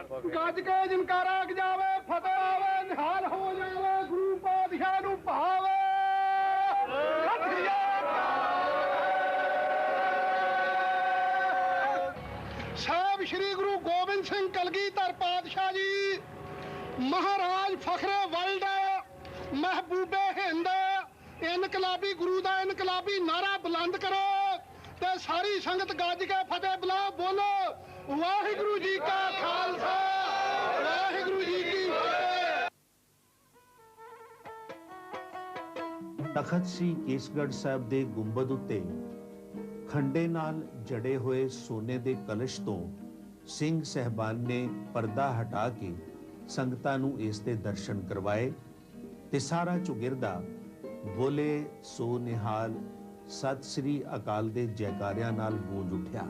गज के जिनकारा जावे फतेह आवे निहाल हो जावे गुरु पातशाह नूं भावे साहब श्री गुरु गोबिंद सिंह कलगीधर पातशाह जी महाराज फखरे वर्ल्ड महबूबे हिंद इनकलाबी गुरु दा इनकलाबी नारा बुलंद करो ते सारी संगत गज के फतेह बुलाओ बोलो वाहिगुरु जी का खालसा वाहिगुरु जी की फतेह। तखत श्री केसगढ़ साहब दे गुंबद उत्ते खंडे नाल जड़े हुए सोने दे कलश तो सिंह सहबान ने पर्दा हटा के संगतां नूं इस दे दर्शन करवाए ते सारा चुगिरदा बोले सो निहाल सत श्री अकाल दे जयकारियां नाल गूंज उठिया।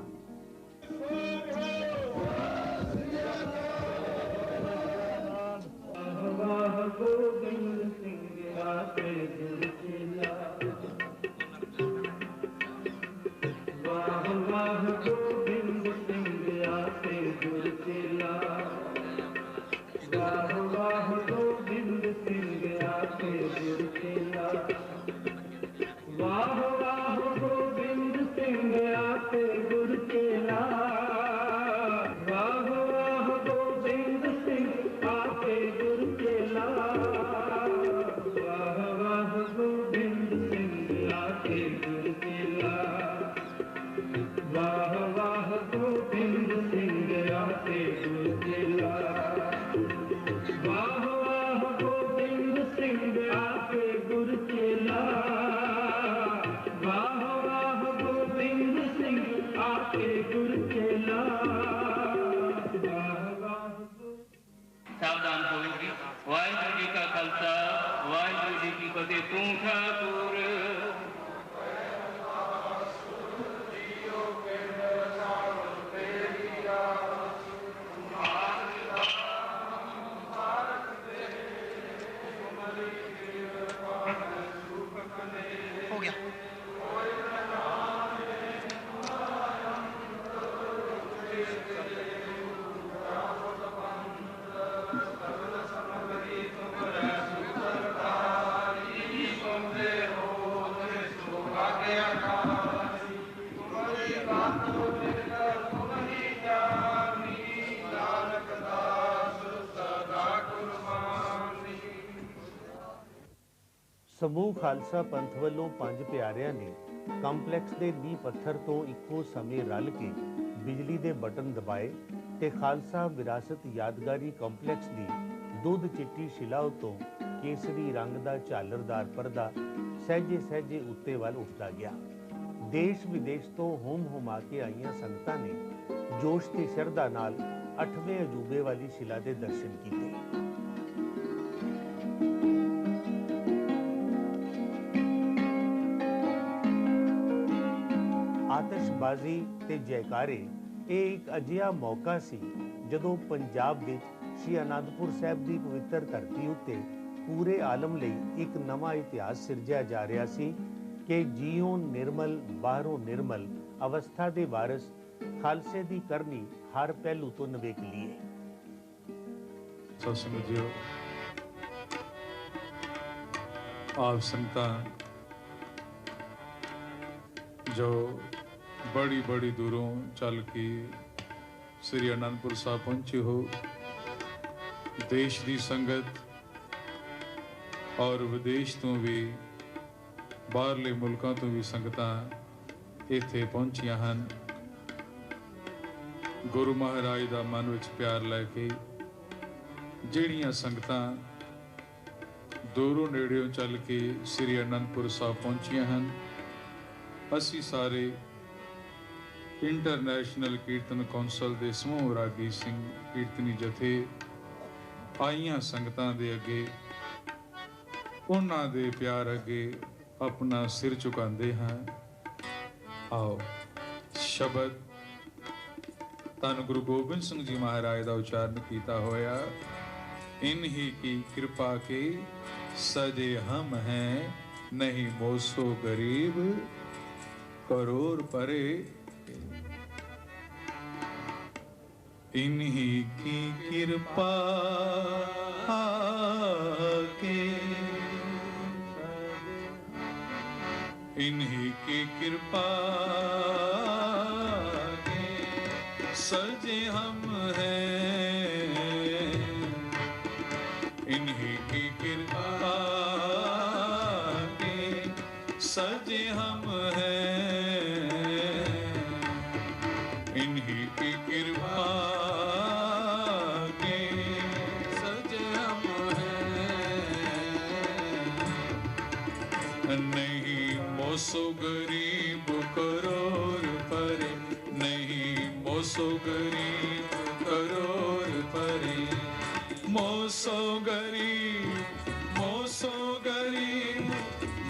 सावधान होगी वाहिगुरु जी का खालसा वाहिगुरु जी की फतेह। तू ठाकुर हो गया। समूह खालसा पंथ वालों 5 प्यारिਆਂ ने ਕੰਪਲੈਕਸ ਦੇ ਨੀਂਹ ਪੱਥਰ ਤੋਂ ਇੱਕੋ ਸਮੇਂ ਰਲ ਕੇ ਬਿਜਲੀ ਦੇ ਬਟਨ ਦਬਾਏ ਤੇ ਖਾਲਸਾ ਵਿਰਾਸਤ ਯਾਦਗਾਰੀ ਕੰਪਲੈਕਸ ਦੀ ਦੁੱਧ ਚਿੱਟੀ ਸ਼ਿਲਾ ਉਤੋਂ ਕੇਸਰੀ ਰੰਗ ਦਾ ਝਾਲਰਦਾਰ ਪਰਦਾ ਸਹਿਜੇ ਸਹਿਜੇ ਉੱਤੇ ਵੱਲ ਉੱਠਦਾ ਗਿਆ। ਦੇਸ਼ ਵਿਦੇਸ਼ ਤੋਂ ਹੋਮ ਹੁਮਾ ਕੇ ਆਈਆਂ ਸੰਗਤਾਂ ਨੇ ਜੋਸ਼ ਤੇ ਸ਼ਰਧਾ ਨਾਲ 8ਵੇਂ ਅਜੂਬੇ ਵਾਲੀ ਸ਼ਿਲਾ ਦੇ ਦਰਸ਼ਨ ਕੀਤੇ। आतिशबाजी ते जयकारे ये एक अजिहा मौका सी जदों पंजाब विच श्री आनंदपुर साहिब की पवित्र धरती उत्ते पूरे आलम लई एक नवा इतिहास सिरजिया जा रहा सी कि जीओ निर्मल बाहरों निर्मल अवस्था दे वारिस खालसे दी करनी हर पहलू तो नवेक लिए। समझियो आप संगतां जो बड़ी बड़ी दूरों चल के श्री आनंदपुर साहब पहुंचे हो, देश की संगत और विदेश तो भी बाहरले मुल्कों तो भी संगतां इत्थे पहुंचियां हन। गुरु महाराज का मन विच प्यार लैके जिहड़ियां संगतां दूरों नेड़ियों चल के श्री आनंदपुर साहब पहुंचियां हन, असी सारे इंटरनेशनल कीर्तन कौंसल के समूह रागी सिंह कीर्तनी जथे आईयां संगतां दे अगे उन्हां दे प्यार अगे अपना सिर झुकांदे हां। आओ शब्द धन गुरु गोबिंद सिंह जी महाराज का उच्चारण किया होया। इन्हीं की कृपा के सजे हम हैं नहीं मोसो गरीब करोड़ परे। इन्हीं की कृपा के, इन्हीं की कृपा के सजे हम हैं, इन्हीं की कृपा के सजे हम हैं, इन्हीं की कृपा के सजे हम हैं। नहीं मोसो गरीब करोड़ परे, नहीं मोसो गरीब करोड़ परे, मोसो गरीब, मोसो गरीब,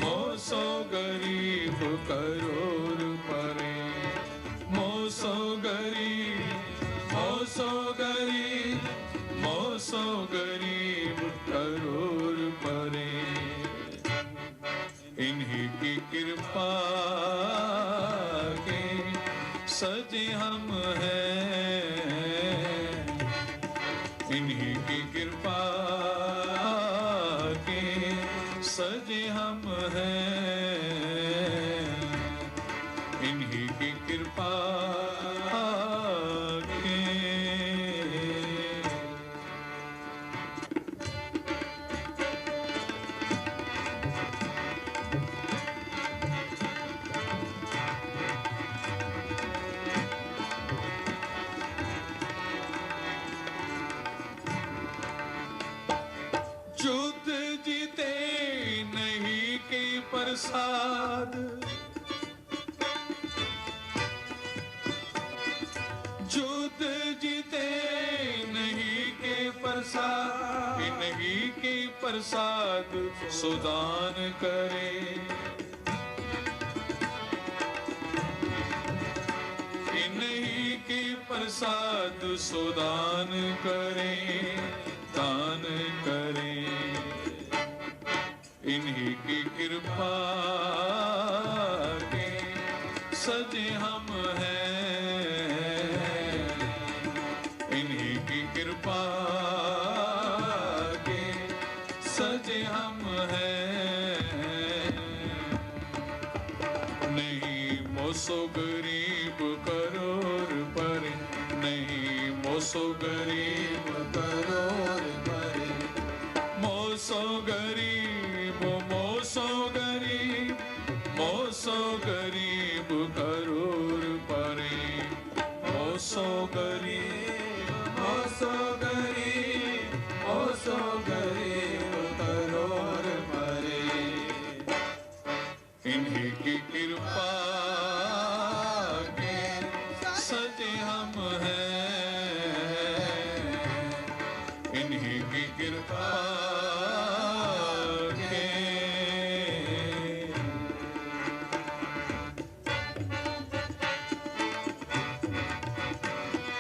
मोसो गरीब करोड़ परे, मोसो गरीब, मोसो गरीब, मोसो गरीब करोड़ परे, इन्हीं की कृपा के सजे हम हैं, इन्हीं की कृपा के सजे हम हैं, इन्हीं की कृपा के। युद्ध जीते नहीं के प्रसाद, युद्ध जीते नहीं के प्रसाद, नहीं के प्रसाद सुदान करे, नहीं के प्रसाद सुदान करे, दान करे, इन्हीं की कृपा के सजे हम हैं, इन्हीं की कृपा के सजे हम हैं। नहीं मोसो गरीब करोड़ परे, नहीं मोसो गरीब करोड़ परे, मोसो गरीब, मोसो गरीब, मोसो गरीब करोड़ परे, मोसो गरीब, मोसो गरीब, मोसो गरीब करोड़ परे, इन्हीं की कृपा के सजे हम हैं, इन्हीं की कृपा के।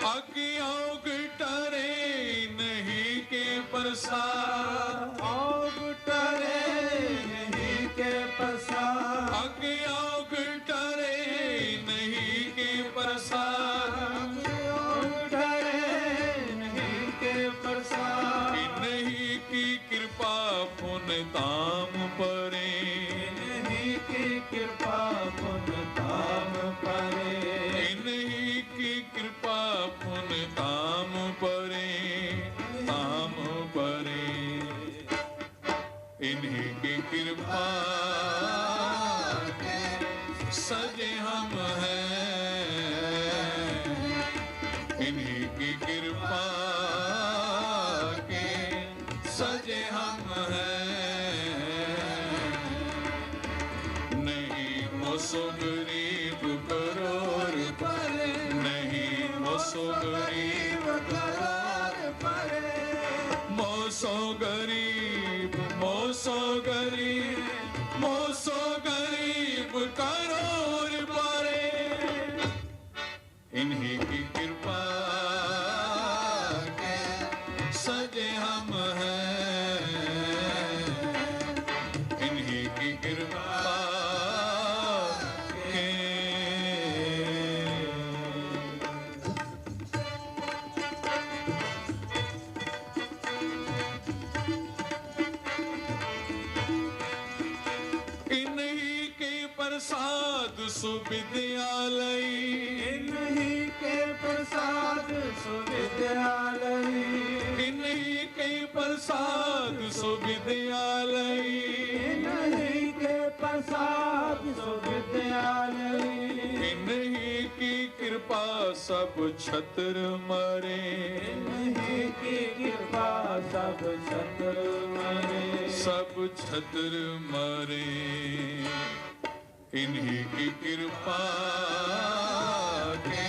अज्ञोग टरे नहीं के प्रसाद, ओग टरे नहीं के प्रसाद, अज्ञोग टरे नहीं के प्रसाद, अज्ञोग टरे नहीं के प्रसाद, नहीं की कृपा पुण्य ताम परे, नहीं की कृपा पुण्य ताम परे, नहीं की कृपा पुण्य ताम परे, ताम परे, इन्हीं की कृपा के सजे हम हैं, इन्हीं की कृपा के सजे हम हैं। नहीं मोसो गरीब करोड़ परे, नहीं मोसो गरीब करोड़ परे, मोसो गरीब, मोसो गरीब, मोसो गरीब करोड़ परे, इन्हीं की कृपा के सजे हम हैं, इन्हीं की कृपा के। सुविद्यालय, इन्हीं के प्रसाद सुविद्यालय, इन्हीं के प्रसाद सुविद्यालय, इन्हीं के प्रसाद सुविद्यालय, इन्हीं की कृपा सब छत्र मरे, इन्हीं की कृपा सब छत्र मरे, सब छत्र मरे, इन्हीं की कृपा के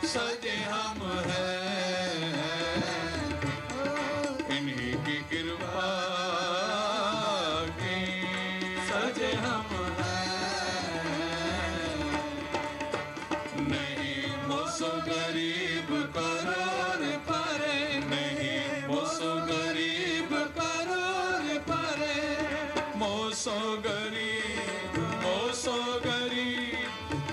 सजे हम हैं, इन्हीं की कृपा के सजे हम हैं। नहीं मोसो गरीब करोड़ परे, नहीं मोसो गरीब करोड़ परे, मोसो गरीब, मोसो गरीब,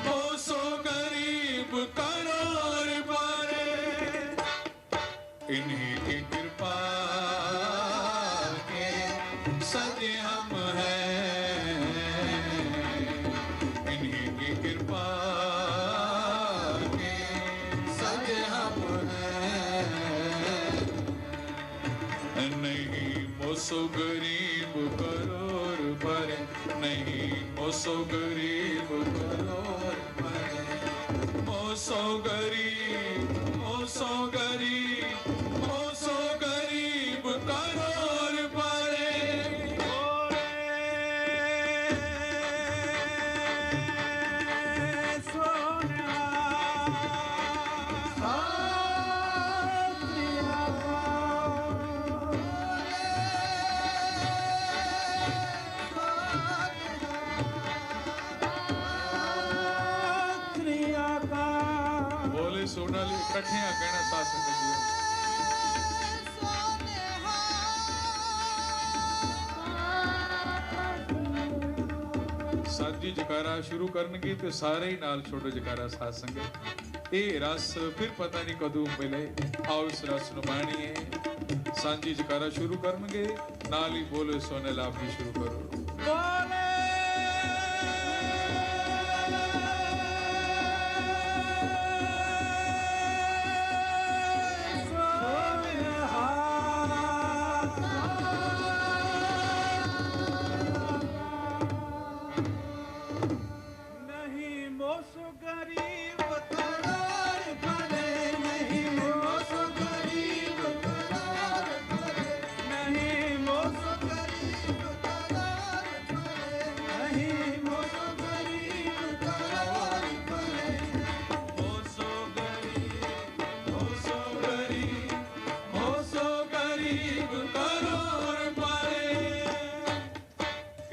मोसो गरीब करोड़ परे, इन्हीं की कृपा के सजे हम हैं, इन्हीं की कृपा के सजे हम हैं। नहीं मोसो गरीब करोड़ परे, नहीं मोसो गरीब करोड़ परे, मोसो गरीब, मोसो गरीब, मोसो गरीब करोड़ परे। बोले सोनाली इकट्ठियां कहना साथ संगत जी। साजी जकारा शुरू करनगे ते सारे ही नाल छोटो जकारा साथ संगत। ये रस फिर पता नहीं कदों मिले, आओ इस रस नु बाणीए। सांझी जकारा शुरू करनगे नाल ही बोले सोने लाभ भी शुरू करो। बोले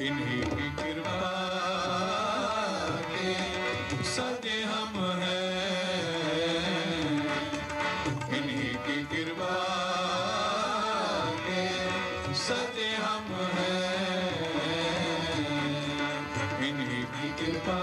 इन्हीं की कृपा के सजे हम हैं, इन्हीं की कृपा के सजे हम हैं, इन्हीं की कृपा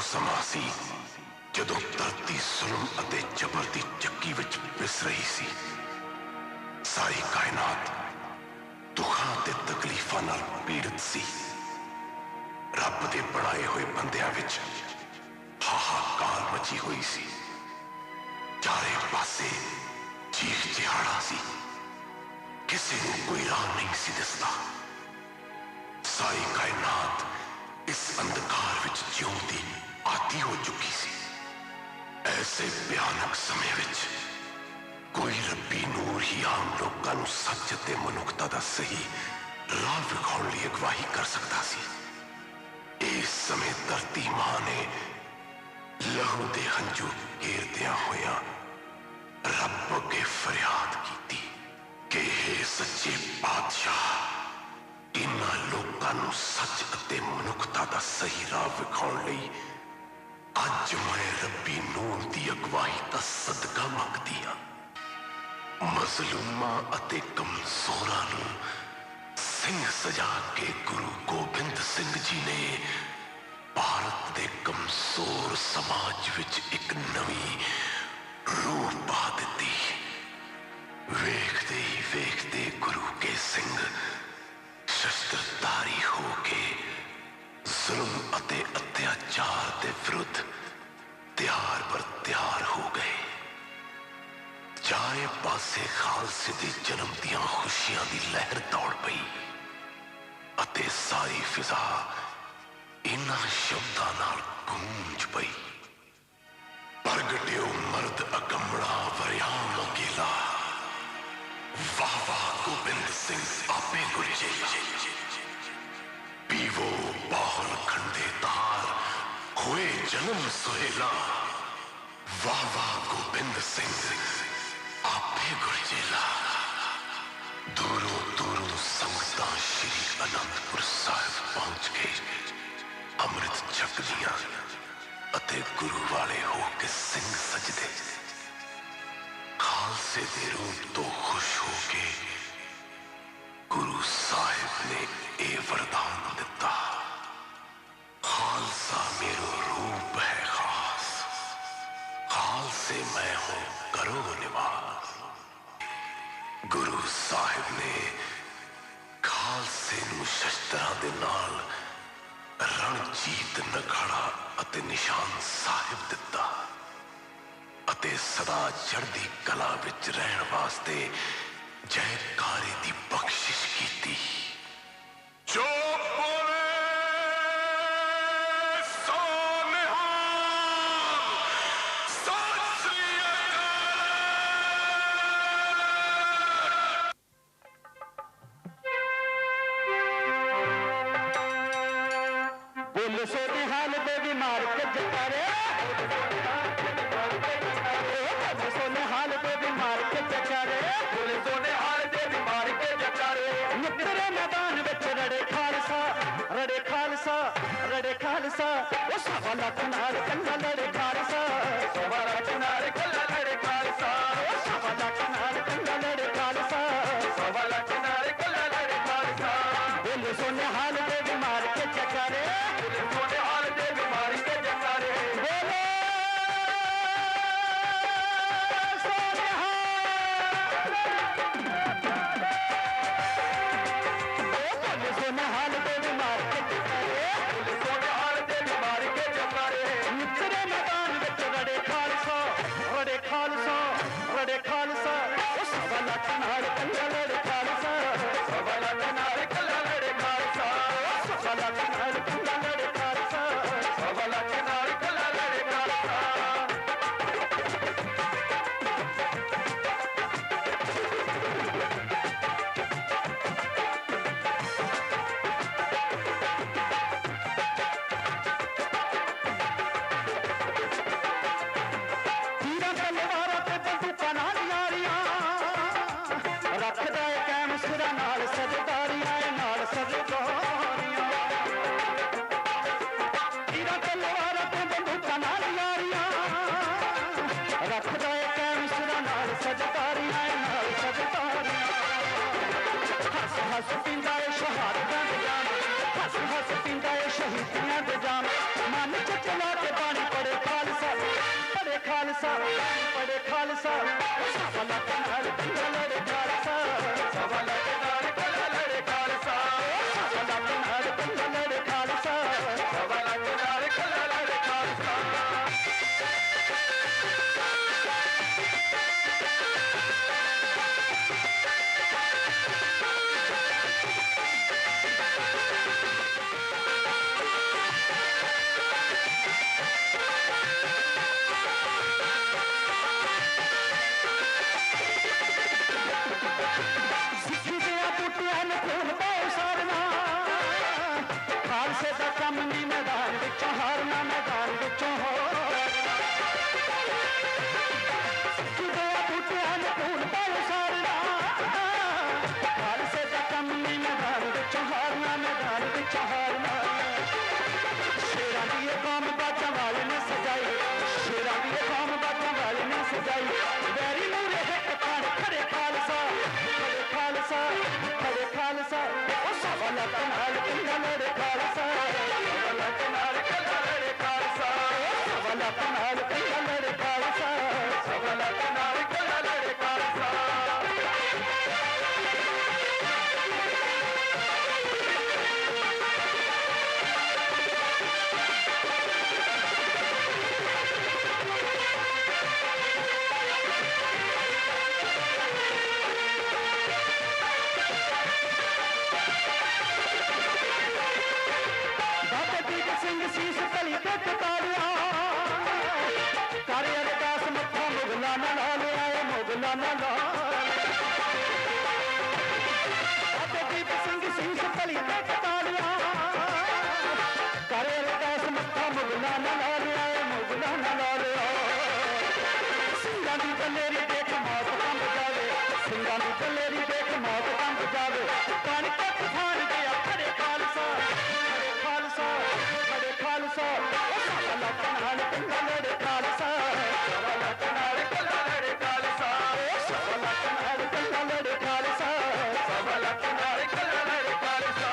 ਸਮਾਂ ਸੀ ਜਦੋਂ ਧਰਤੀ ਜ਼ੁਲਮ ਅਤੇ ਜ਼ਬਰ ਦੀ ਚੱਕੀ ਵਿੱਚ ਪਿਸ ਰਹੀ ਸੀ। ਸਾਰੀ ਕਾਇਨਾਤ ਦੁੱਖਾਂ ਤੇ ਤਕਲੀਫਾਂ ਨਾਲ ਪੀੜਤ ਸੀ। ਰੱਬ ਦੇ ਬਣਾਏ ਹੋਏ ਬੰਦਿਆਂ ਵਿੱਚ ਹਾਹਾਕਾਰ ਮਚੀ ਹੋਈ ਸੀ। ਚਾਰੇ ਪਾਸੇ ਚੀਖ ਚਿਹਾੜਾ ਸੀ। ਕਿਸੇ ਨੂੰ ਕੋਈ ਰਾਹ ਨਹੀਂ ਸੀ ਦਿਸਦਾ। ਸਾਰੀ ਕਾਇਨਾਤ इस अंधकार विच जीउण दी आदी हो चुकी सी। ऐसे भयानक समय विच कोई रब्बी नूर ही आम लोगों नूं सच ते मनुखता दा सही राह विखाउण लई अगवाही कर सकता सी। इस समय धरती मां ने लहू दे हंजू घेरदियां होया रब अगे फरियाद की कि हे सच्चे बादशाह, इन्हां लोकां नूं सच अते मनुखता दा सही राह विखाउण लई अज मैं रब्बी नूर दी अगवाई दा सदका मंगदी हां। मजलूमां अते कमजोरां नूं सिंह सजा के गुरु गोबिंद सिंह जी ने भारत दे कमजोर समाज विच एक नवी रूह पा दित्ती। वेखदे ही वेखदे गुरु के सिंह शस्त्रधारी हो के जुल्म अते अत्याचार के विरुद्ध तैयार पर तैयार हो गए। चाहे पासे खालसे दे जन्म दियां खुशियां दी लहर दौड़ पई अते सारी फिजा इन्हां शब्दां नाल गूंज पई। प्रगटियो मर्द अगमड़ा वरियाम अकेला, वाह वाह गोबिंद सिंह आपे गुरजेला। पीवो बाहुल खंडे तार हुए जन्म सुहेला, वाह वाह गोबिंद सिंह आपे गुरजेला। दूरों दूरों संगतां श्री अनंदपुर साहिब पहुंच गए। अमृत छकदियां अते गुरु वाले हो के सिंह सजदे। खालसे दे रूप तो खुश हो के गुरु साहिब ने ए वरदान दिता, खालसा मेरो रूप है खास, खालसे मैं हूं करो निवास। गुरु साहिब ने खालसे नूं शस्त्रां दे नाल रणजीत नखाड़ा अते निशान साहिब दिता अते सदा चढ़दी कला विच रहण वास्ते जयकारे दी बख्शिश कीती। जो बोले सो निहाल, सत श्री अकाल। बोल सो निहाल देवी मार के जकारे, सो निहाल देवी मार के जकारे, बोल सो निहाल देवी मार के जकारे। नितरे मैदान विच रड़े खालसा, रड़े खालसा, रड़े खालसा। ओ सवा लख नाल कल्ला लड़े खालसा, सवा लख नाल कल्ला लड़े खालसा। ओ सवा लख नाल कल्ला लड़े खालसा, सवा लख नाल कल्ला लड़े खालसा। बोल सो निहाल देवी मार के जकारे, बोल सो निहाल देवी मार के जकारे। बोलो सो निहाल देवी मार के जकारे, बोल सो निहाल देवी मार के जकारे। नितरे मैदान विच रड़े खालसा, रड़े खालसा, रड़े खालसा। ओ सवा लख नाल कल्ला लड़े खालसा, सवा लख नाल कल्ला लड़े खालसा। सवा लख नाल कल्ला लड़े खालसा, सवा लख नाल कल्ला लड़े खालसा। तीरां तलवारां ते बंदूकां नाल यारियां, रखदा ऐ कैम सिरां नाल सरदारियां, नाल सरदारियां। तीरां तलवारां ते बंदूकां नाल यारियां, रखदा ऐ कैम सिरां नाल सरदारियां, नाल सरदारियां। हस हस पींदा ऐ शहादतां दे जाम, हस हस पींदा ऐ शहीदियां दे जाम। मन च चला के पानी पड़े खालसा, पड़े खालसा, पड़े खालसा। सवा लख नाल कल्ला लड़े खालसा, सवा लख नाल कल्ला लड़े खालसा। सवा लख नाल कल्ला लड़े खालसा, सवा लख नाल कल्ला लड़े खालसा। मुगला ना लाल दीप सिंह सिंह तली ते कटालिया करे रकास मत्था मुगला ना लालिया मुगला ना लालिया सिंगां दी दलेरी देख मौत कंब जावे सिंगां दी दलेरी देख मौत कंब जावे पानी का तूफान गया खड़े खालसा खड़े खालसा सवा लाख नाल कंधा लड़े खालसा सवा लाख नाल कंधा लड़े खालसा सवा लाख नाल कंधा लड़े खालसा सवा लाख नाल कंधा लड़े खालसा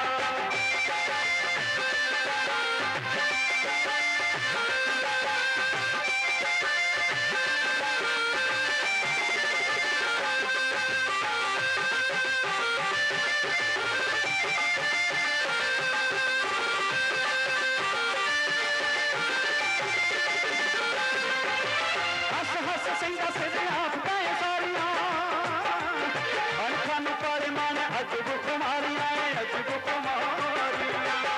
हस हस सिंगा सिर आफताएं सारियां अनखा नु पाले माने अजब कुमारियां अजब कुमारियां अजब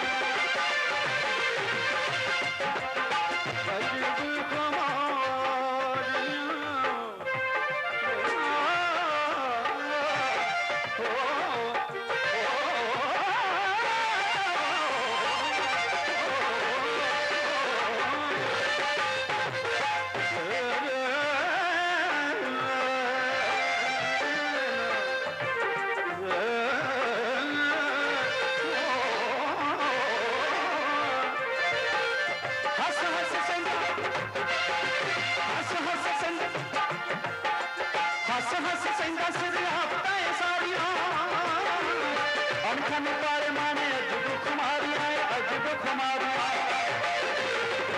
हस हस सिंगा हस हस सिंगा सिर आफताएं सारियां अनखा नु पाले माने अजब कुमारियां अजब कुमारियां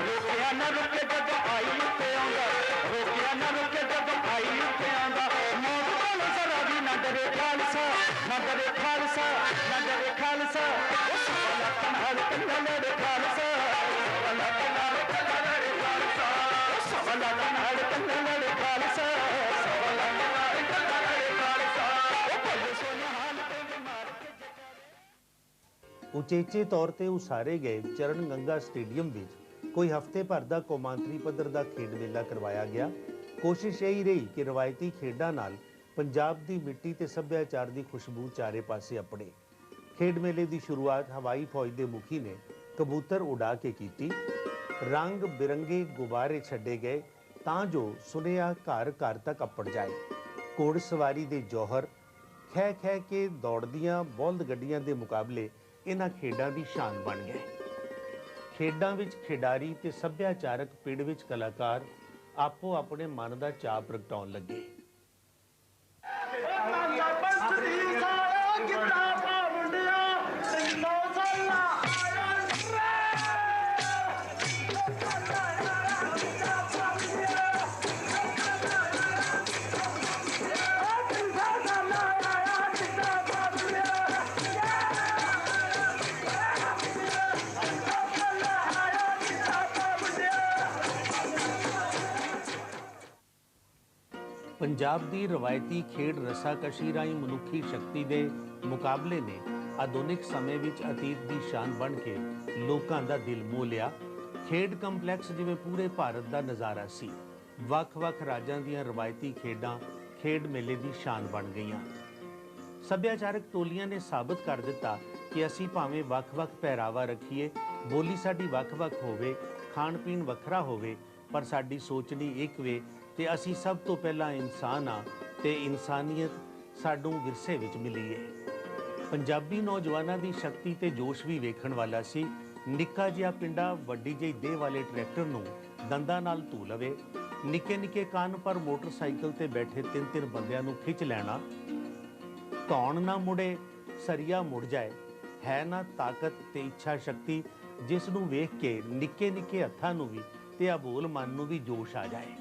रोकिया न रुके जब आई उत्ते आंदा रोकिया न रुके जब आई उत्ते आंदा मौत कोलों जरा भी न डरे खालसा न डरे खालसा न डरे खालसा सवा लाख नाल कंधा लड़े खालसा सवा लाख नाल कंधा लड़े खालसा सवा लाख नाल कंधा लड़े खालसा सवा लाख नाल कंधा लड़े खालसा भले सोने हाल ते भी मार के ਉਚੇਚੇ ਤੌਰ ਤੇ ਉਸਾਰੇ ਗਏ ਚਰਨ ਗੰਗਾ ਸਟੇਡੀਅਮ ਵਿੱਚ ਕੋਈ ਹਫ਼ਤੇ ਭਰ ਦਾ ਕੌਮਾਂਤਰੀ ਪੱਧਰ ਦਾ ਖੇਡ ਮੇਲਾ ਕਰਵਾਇਆ ਗਿਆ। ਕੋਸ਼ਿਸ਼ ਇਹ ਰਹੀ ਕਿ ਰਵਾਇਤੀ ਖੇਡਾਂ ਨਾਲ ਪੰਜਾਬ ਦੀ ਮਿੱਟੀ ਤੇ ਸੱਭਿਆਚਾਰ ਦੀ ਖੁਸ਼ਬੂ ਚਾਰੇ ਪਾਸੇ ਆਪਣੇ। ਖੇਡ ਮੇਲੇ ਦੀ ਸ਼ੁਰੂਆਤ ਹਵਾਈ ਫੌਜ ਦੇ ਮੁਖੀ ਨੇ ਕਬੂਤਰ ਉਡਾ ਕੇ ਕੀਤੀ। ਰੰਗ ਬਿਰੰਗੇ ਗੁਬਾਰੇ ਛੱਡੇ ਗਏ ਤਾਂ ਜੋ ਸੁਨੇਹਾ ਘਰ ਘਰ ਤੱਕ ਅੱਪੜ ਜਾਏ। ਘੋੜ ਸਵਾਰੀ ਦੇ ਜੌਹਰ ਖਹਿ ਖਹਿ ਕੇ ਦੌੜਦੀਆਂ ਬਲਦ ਗੱਡੀਆਂ ਦੇ ਮੁਕਾਬਲੇ ਇਹਨਾਂ ਖੇਡਾਂ ਦੀ ਸ਼ਾਨ ਬਣ ਗਏ। ਖੇਡਾਂ ਵਿੱਚ ਖਿਡਾਰੀ ਤੇ ਸੱਭਿਆਚਾਰਕ ਪਿੜ ਵਿੱਚ ਕਲਾਕਾਰ ਆਪੋ ਆਪਣੇ ਮਨ ਦਾ ਚਾਅ ਪ੍ਰਗਟਾਉਣ ਲੱਗੇ। ਪੰਜਾਬ ਦੀ ਰਵਾਇਤੀ ਖੇਡ ਰਸਾਕਸ਼ੀ ਰਾਹੀਂ ਮਨੁੱਖੀ ਸ਼ਕਤੀ ਦੇ ਮੁਕਾਬਲੇ ਨੇ ਆਧੁਨਿਕ ਸਮੇਂ ਵਿੱਚ ਅਤੀਤ ਦੀ ਸ਼ਾਨ ਬਣ ਕੇ ਲੋਕਾਂ ਦਾ ਦਿਲ ਮੋਹ ਲਿਆ। ਖੇਡ ਕੰਪਲੈਕਸ ਜਿਵੇਂ ਪੂਰੇ ਭਾਰਤ ਦਾ ਨਜ਼ਾਰਾ ਸੀ। ਵੱਖ-ਵੱਖ ਰਾਜਾਂ ਦੀਆਂ ਰਵਾਇਤੀ ਖੇਡਾਂ ਖੇਡ ਮੇਲੇ ਦੀ ਸ਼ਾਨ ਬਣ ਗਈਆਂ। ਸੱਭਿਆਚਾਰਕ ਟੋਲੀਆਂ ਨੇ ਸਾਬਤ ਕਰ ਦਿੱਤਾ ਕਿ ਅਸੀਂ ਭਾਵੇਂ ਵੱਖ-ਵੱਖ ਪਹਿਰਾਵਾ ਰੱਖੀਏ, ਬੋਲੀ ਸਾਡੀ ਵੱਖ-ਵੱਖ ਹੋਵੇ, ਖਾਣ ਪੀਣ ਵੱਖਰਾ ਹੋਵੇ, ਪਰ ਸਾਡੀ ਸੋਚਣੀ ਇੱਕ ਵੇ ਤੇ ਅਸੀਂ ਸਭ ਤੋਂ ਪਹਿਲਾਂ ਇਨਸਾਨ ਆ ਤੇ ਇਨਸਾਨੀਅਤ ਸਾਨੂੰ ਵਿਰਸੇ ਵਿੱਚ ਮਿਲੀ ਹੈ। ਪੰਜਾਬੀ ਨੌਜਵਾਨਾਂ ਦੀ ਸ਼ਕਤੀ ਤੇ ਜੋਸ਼ ਵੀ ਵੇਖਣ ਵਾਲਾ ਸੀ। ਨਿੱਕਾ ਜਿਹਾ ਪਿੰਡਾ ਵੱਡੀ ਜਿਹੀ ਦੇਹ ਵਾਲੇ ਟਰੈਕਟਰ ਨੂੰ ਦੰਦਾਂ ਨਾਲ ਧੂ ਲਵੇ, ਨਿੱਕੇ ਨਿੱਕੇ ਕੰਨ ਪਰ ਮੋਟਰਸਾਈਕਲ ਤੇ ਬੈਠੇ 3-3 ਬੰਦਿਆਂ ਨੂੰ ਖਿੱਚ ਲੈਣਾ। ਧੌਣ ਨਾ ਮੁੜੇ ਸਰੀਆ ਮੁੜ ਜਾਏ, ਹੈ ਨਾ ਤਾਕਤ ਤੇ ਇੱਛਾ ਸ਼ਕਤੀ ਜਿਸ ਨੂੰ ਵੇਖ ਕੇ ਨਿੱਕੇ ਨਿੱਕੇ ਹੱਥਾਂ ਨੂੰ ਵੀ ਤੇ ਅਬੋਲ ਮਨ ਨੂੰ ਵੀ ਜੋਸ਼ ਆ ਜਾਏ।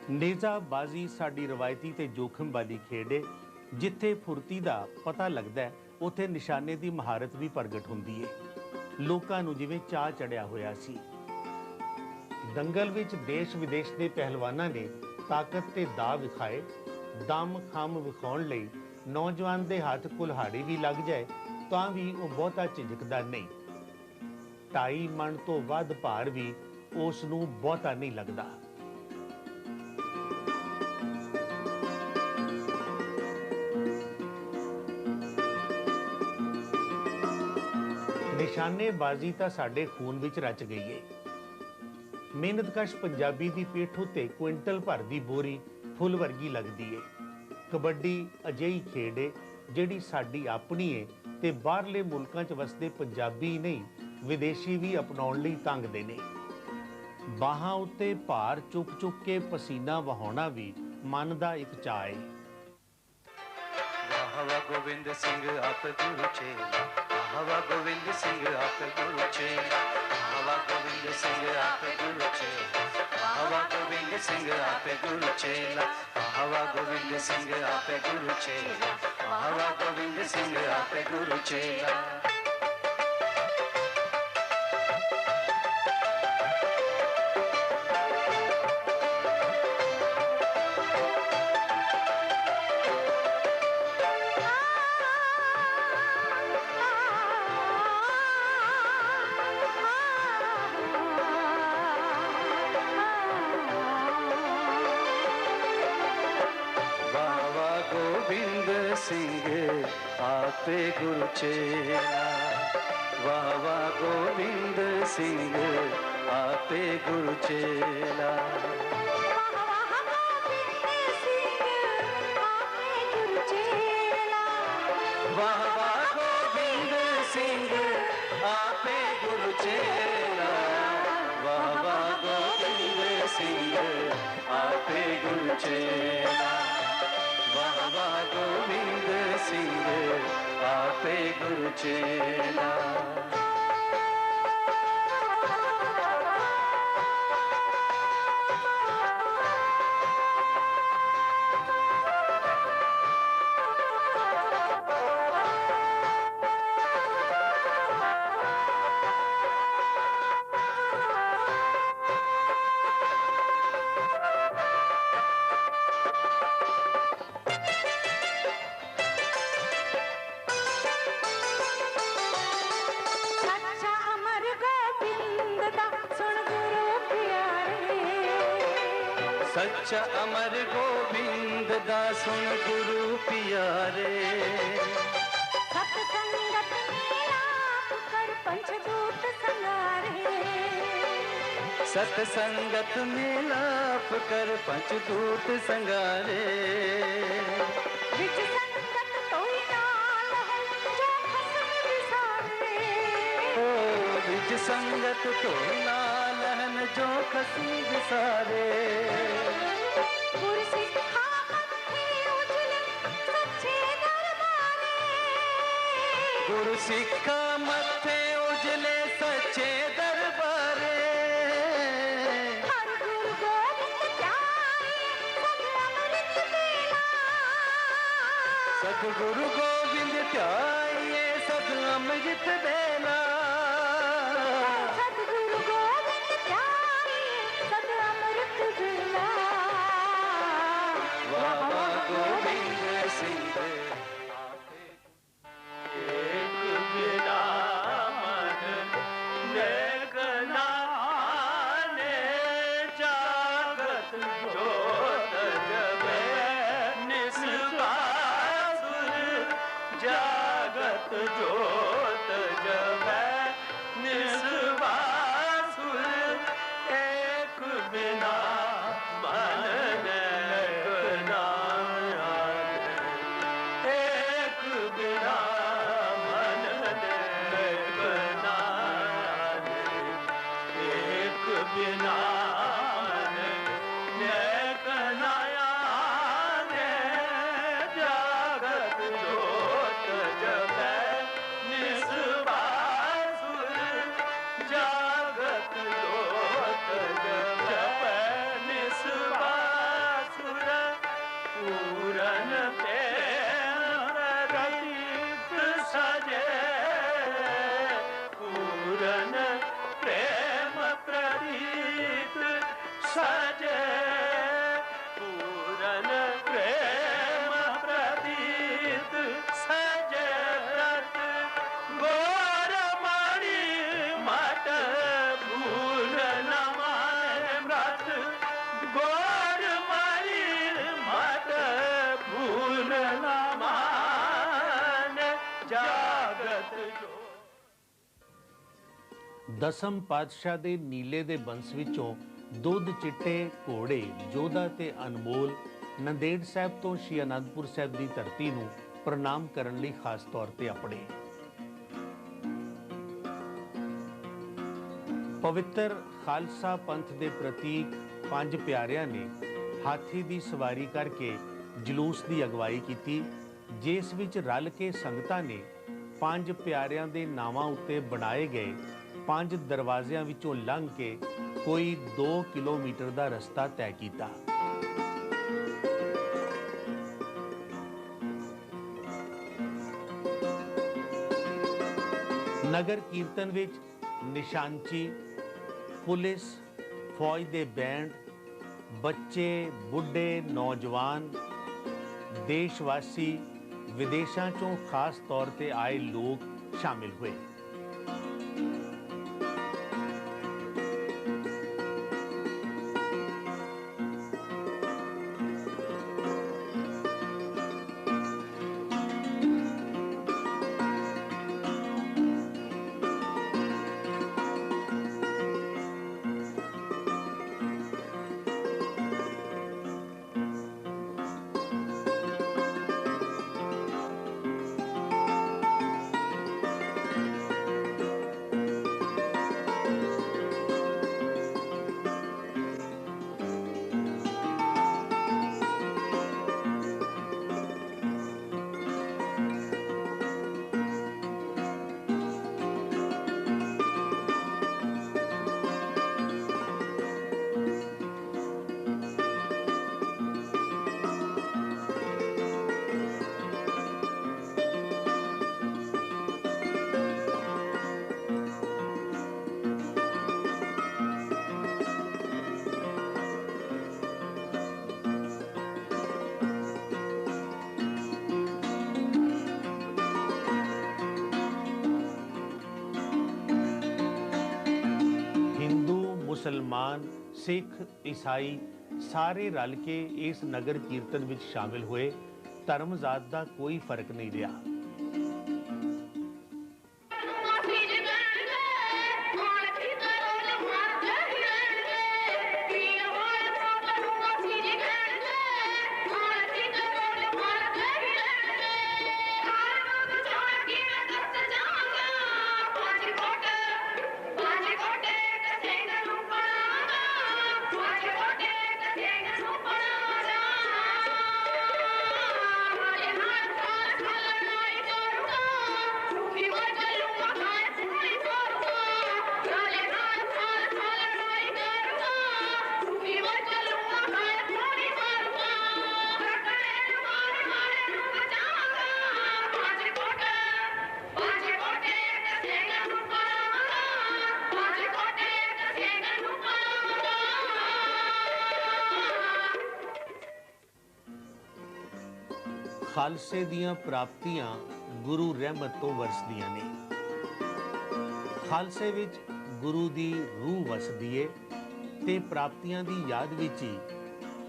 ਨੇਜ਼ਾਬਾਜ਼ੀ ਸਾਡੀ ਰਵਾਇਤੀ ਤੇ ਜੋਖਮ ਵਾਲੀ ਖੇਡ ਹੈ। ਜਿੱਥੇ ਫੁਰਤੀ ਦਾ ਪਤਾ ਲੱਗਦਾ ਹੈ ਉੱਥੇ ਨਿਸ਼ਾਨੇ ਦੀ ਮਹਾਰਤ ਵੀ ਪ੍ਰਗਟ ਹੁੰਦੀ ਹੈ। ਲੋਕਾਂ ਨੂੰ ਜਿਵੇਂ ਚਾਅ ਚੜਿਆ ਹੋਇਆ ਸੀ। ਦੰਗਲ ਵਿੱਚ ਦੇਸ਼ ਵਿਦੇਸ਼ ਦੇ ਪਹਿਲਵਾਨਾਂ ਨੇ ਤਾਕਤ ਤੇ ਦਾਅ ਵਿਖਾਏ। ਦਮ ਖੰਮ ਵਿਖਾਉਣ ਲਈ ਨੌਜਵਾਨ ਦੇ ਹੱਥ ਕੁਲਹਾੜੀ ਵੀ ਲੱਗ ਜਾਏ ਤਾਂ ਵੀ ਉਹ ਬਹੁਤਾ ਝਿਜਕਦਾ ਨਹੀਂ। 2.5 ਮਣ ਤੋਂ ਵੱਧ ਭਾਰ ਵੀ ਉਸ ਨੂੰ ਬਹੁਤਾ ਨਹੀਂ ਲੱਗਦਾ। ਨਿਸ਼ਾਨੇਬਾਜ਼ੀ ਤਾਂ ਸਾਡੇ ਖੂਨ ਵਿੱਚ ਰਚ ਗਈ ਏ। ਮਿਹਨਤਕਸ਼ ਪੰਜਾਬੀ ਦੀ ਪਿੱਠ ਉੱਤੇ ਕੁਇੰਟਲ ਭਰ ਦੀ ਬੋਰੀ ਫੁੱਲ ਵਰਗੀ ਲੱਗਦੀ ਏ। ਕਬੱਡੀ ਅਜਿਹੀ ਖੇਡ ਏ ਜਿਹੜੀ ਸਾਡੀ ਆਪਣੀ ਏ ਤੇ ਬਾਹਰਲੇ ਮੁਲਕਾਂ 'ਚ ਵਸਦੇ ਪੰਜਾਬੀ ਨਹੀਂ ਵਿਦੇਸ਼ੀ ਵੀ ਅਪਣਾਉਣ ਲਈ ਤੰਗਦੇ ਨੇ। ਬਾਹਾਂ ਉੱਤੇ ਭਾਰ ਚੁੱਕ ਚੁੱਕ ਕੇ ਪਸੀਨਾ ਵਹਾਉਣਾ ਵੀ ਮਨ ਦਾ ਇੱਕ ਚਾਅ ਏ। ਵਾਹ ਗੋਬਿੰਦ ਸਿੰਘ ਆਪ ਗੁਰੂ ਚੇਲਾ, ਵਾਹ ਗੋਬਿੰਦ ਸਿੰਘ ਆਪ ਗੁਰੂ ਚੇਲਾ, ਵਾਹ ਗੋਬਿੰਦ ਸਿੰਘ ਆਪ ਗੁਰੂ ਚੇਲਾ, ਵਾਹ ਗੋਬਿੰਦ ਸਿੰਘ ਆਪ ਗੁਰੂ ਚੇਲਾ, ਵਾਹ ਗੋਬਿੰਦ ਸਿੰਘ ਆਪ ਗੁਰੂ ਚੇਲਾ, ਵਾਹ ਗੋਬਿੰਦ ਸਿੰਘ ਆਪ ਗੁਰੂ ਚੇਲਾ। आपे गुरु चेला, वाह वाह गोविंद सिंह आपे गुरु चेला, वाह गोविंद सिंह आपे गुरु चेला, वाह वाह गोविंद सिंह आपे गुरु चेला, वाह वाह गोविंद सिंह आपे गुरु चेला, वाह वाह गोविंद सिंह आपे गुरु चेला। सच्चा अमर गोबिंद दा सुन गुरु प्यारे, सतसंगत मिलाप कर पंचदूत संगारे, सतसंगत मिलाप कर पंचदूत संगारे, विच संगत तोई नाल है जो खसम विसारे, ओ विच संगत तोई नाल है जो खसम विसारे, गुरु सिक्खा मथे उजले सच्चे दरबारे, हर गुरु गोविंद प्यारे सब अमृत बेला, सतगुरु गोविंद प्यारे सब अमृत बेला, सतगुरु गोविंद प्यारे सब अमृत बेला, वाह वाह गोविंद सिंह गोर मणि मट भूल न ਦਸਮ ਪਾਤਸ਼ਾਹ ਦੇ ਨੀਲੇ ਦੇ ਬੰਸ ਵਿੱਚੋਂ ਦੁੱਧ ਚਿੱਟੇ ਘੋੜੇ ਜੋਧਾ ਤੇ ਅਨਮੋਲ ਨੰਦੇੜ ਸਾਹਿਬ ਤੋਂ ਸ਼੍ਰੀ ਅਨੰਦਪੁਰ ਸਾਹਿਬ ਦੀ ਧਰਤੀ ਨੂੰ ਪ੍ਰਣਾਮ ਕਰਨ ਲਈ ਖਾਸ ਤੌਰ ਤੇ ਆਪਣੇ ਪਵਿੱਤਰ ਖਾਲਸਾ ਪੰਥ ਦੇ ਪ੍ਰਤੀਕ ਪੰਜ ਪਿਆਰਿਆਂ ਨੇ ਹਾਥੀ ਦੀ ਸਵਾਰੀ ਕਰਕੇ ਜਲੂਸ ਦੀ ਅਗਵਾਈ ਕੀਤੀ, ਜਿਸ ਵਿੱਚ ਰਲ ਕੇ ਸੰਗਤਾਂ ਨੇ ਪੰਜ ਪਿਆਰਿਆਂ ਦੇ ਨਾਵਾਂ ਉੱਤੇ ਬਣਾਏ ਗਏ ਪੰਜ ਦਰਵਾਜ਼ਿਆਂ ਵਿੱਚੋਂ ਲੰਘ ਕੇ ਕੋਈ 2 ਕਿਲੋਮੀਟਰ ਦਾ ਰਸਤਾ ਤੈਅ ਕੀਤਾ। ਨਗਰ ਕੀਰਤਨ ਵਿੱਚ ਨਿਸ਼ਾਨਚੀ, ਪੁਲਿਸ, ਫੌਜ ਦੇ ਬੈਂਡ, ਬੱਚੇ, ਬੁੱਢੇ, ਨੌਜਵਾਨ, ਦੇਸ਼ਵਾਸੀ, ਵਿਦੇਸ਼ਾਂ ਚੋਂ ਖਾਸ ਤੌਰ ਤੇ ਆਏ ਲੋਕ ਸ਼ਾਮਿਲ ਹੋਏ। मुसलमान, सिख, ईसाई सारे रल के इस नगर कीर्तन विच शामिल हुए। धर्म जात का कोई फर्क नहीं रहा। खालसे दियां प्राप्तियां गुरु रहमत तो वरसदियां ने। खालसे विच गुरु दी रूह वसदी है ते प्राप्तियां दी याद विच ही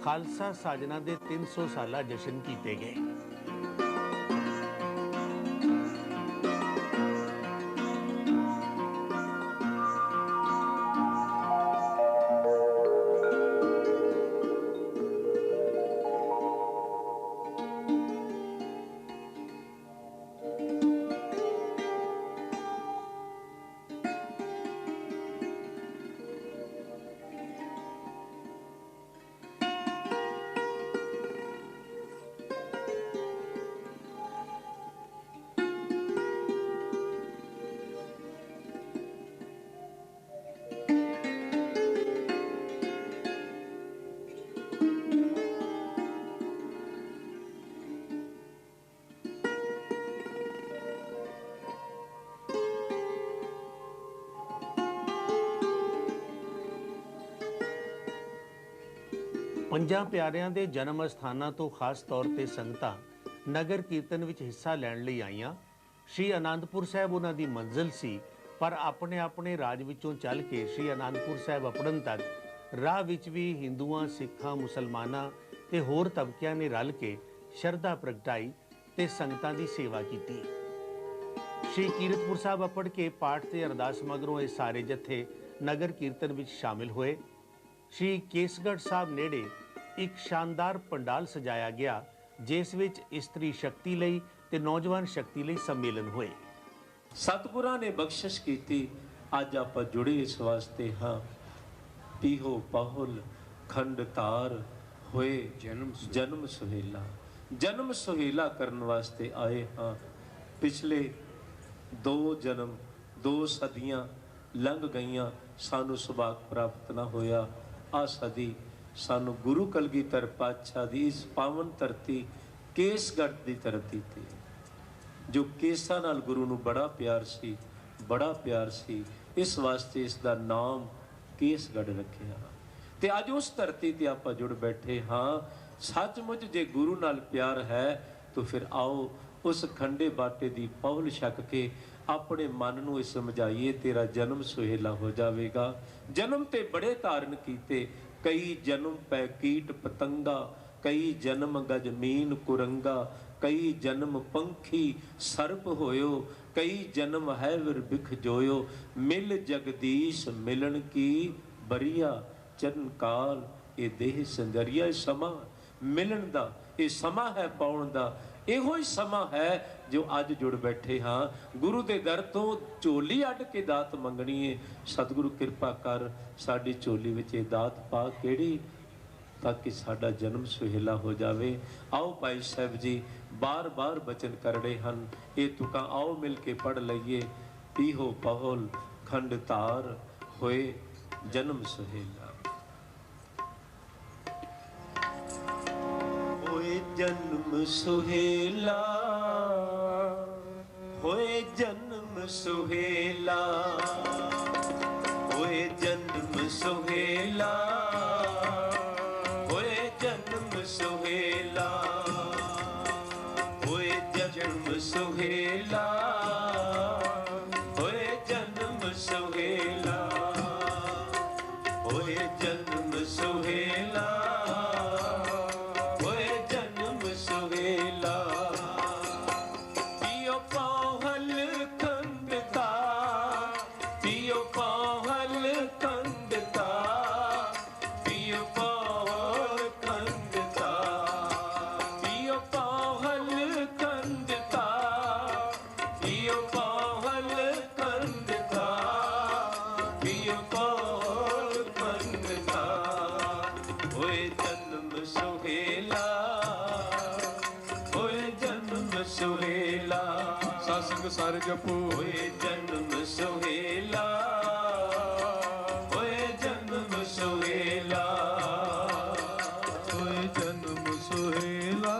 खालसा साजना दे 300 साला जश्न कीते गए। ਪੰਜਾਂ ਪਿਆਰਿਆਂ ਦੇ ਜਨਮ ਸਥਾਨਾਂ ਤੋਂ ਖਾਸ ਤੌਰ ਤੇ ਸੰਗਤਾਂ ਨਗਰ ਕੀਰਤਨ ਵਿੱਚ ਹਿੱਸਾ ਲੈਣ ਲਈ ਆਈਆਂ। ਸ਼੍ਰੀ ਅਨੰਦਪੁਰ ਸਾਹਿਬ ਉਹਨਾਂ ਦੀ ਮੰਜ਼ਿਲ ਸੀ, ਪਰ ਆਪਣੇ ਆਪਣੇ ਰਾਜ ਵਿੱਚੋਂ ਚੱਲ ਕੇ ਸ਼੍ਰੀ ਅਨੰਦਪੁਰ ਸਾਹਿਬ ਅਪੜਨ ਤੱਕ ਰਾਹ ਵਿੱਚ ਵੀ ਹਿੰਦੂਆਂ, ਸਿੱਖਾਂ, ਮੁਸਲਮਾਨਾਂ ਤੇ ਹੋਰ ਤਬਕਿਆਂ ਨੇ ਰਲ ਕੇ ਸ਼ਰਧਾ ਪ੍ਰਗਟਾਈ ਤੇ ਸੰਗਤਾਂ ਦੀ ਸੇਵਾ ਕੀਤੀ। श्री कीरतपुर साहब अपड़ के पाठ ते अरदास मगरों ये सारे जत्थे नगर कीर्तन विच शामिल हुए। श्री केसगढ़ साहब नेड़े एक शानदार पंडाल सजाया गया जिस विच इस्त्री शक्ति लई ते नौजवान शक्ति लई सम्मेलन हुए। सतगुरां ने बख्शिश कीती, अज आपां जुड़े इस वास्ते हाँ। पीहो पाहुल खंड तार होए जन्म सुहेला, जन्म सुहेला करन वास्ते आए हाँ। पिछले 2 जन्म 2 सदियां लंघ गईयां, सानू सुभाग प्राप्त ना होया। आ सदी सानू गुरु कलगीधर पातशाह दी इस पावन धरती केसगढ़ दी धरती ते, जो केसा नाल गुरु नू बड़ा प्यार सी, बड़ा प्यार सी, इस वास्ते इसका नाम केसगढ़ रखिया। ते अज उस धरती ते आपां जुड़ बैठे हाँ। सचमुच जे गुरु नाल प्यार है तो फिर आओ उस खंडे बाटे दी पौल छक के अपने मन नू समझाइए, तेरा जन्म सुहेला हो जाएगा। जन्म ते बड़े धारण कीते, कई जन्म पै कीट पतंगा, कई जन्म गजमीन कुरंगा, कई जन्म पंखी सर्प होयो, कई जन्म है विर बिख जोयो। मिल जगदीश मिलन की बरिया, चरण काल ये देह संजरिया। समा मिलन दा ये समा है, पाउण दा ਇਹੋ ਹੀ ਸਮਾਂ ਹੈ ਜੋ ਅੱਜ ਜੁੜ ਬੈਠੇ ਹਾਂ। ਗੁਰੂ ਦੇ ਦਰ ਤੋਂ ਝੋਲੀ ਅੱਡ ਕੇ ਦਾਤ ਮੰਗਣੀ ਹੈ। ਸਤਿਗੁਰੂ ਕਿਰਪਾ ਕਰ ਸਾਡੀ ਝੋਲੀ ਵਿੱਚ ਇਹ ਦਾਤ ਪਾ ਕਿਹੜੀ, ਤਾਂ ਕਿ ਸਾਡਾ ਜਨਮ ਸੁਹੇਲਾ ਹੋ ਜਾਵੇ। ਆਓ ਭਾਈ ਸਾਹਿਬ ਜੀ ਬਾਰ-ਬਾਰ ਬਚਨ ਕਰੜੇ ਹਨ, ਇਹ ਤੁਕਾਂ ਆਓ ਮਿਲ ਕੇ ਪੜ੍ਹ ਲਈਏ। ਪੀਹੋ ਪਹੁਲ ਖੰਡ ਤਾਰ ਹੋਏ ਜਨਮ ਸੁਹੇਲਾ। जन्म सुहेला होए जन्म सुहेला, होए जन्म सुहेला, होए जन्म सुहेला, होए जन्म सुहेला, होए जन्म सुहेला, होए जन्म सुहेला, सारे जपो। होए जन्म सुहेला, होए जन्म सुहेला, होए जन्म सुहेला,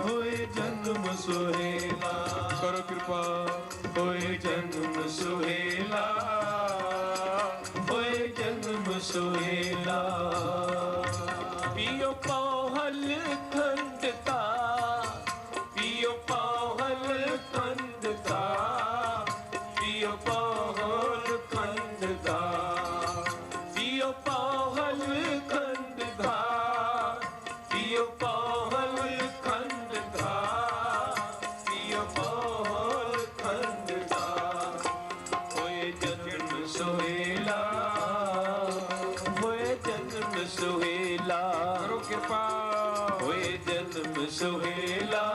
होए जन्म सुहेला। करो कृपा। होए जन्म सुहेला, होए जन्म सुहेला। पियो पौहल खंडता, पियो पौहल खंडता, पियो पौहल खंडता, पियो पौहल खंडता, पियो पौहल खंडता, पियो पौहल खंडता। होए जन्म सुहेला, होए जन्म सुहेला। करो कृपा। होए जन्म सुहेला,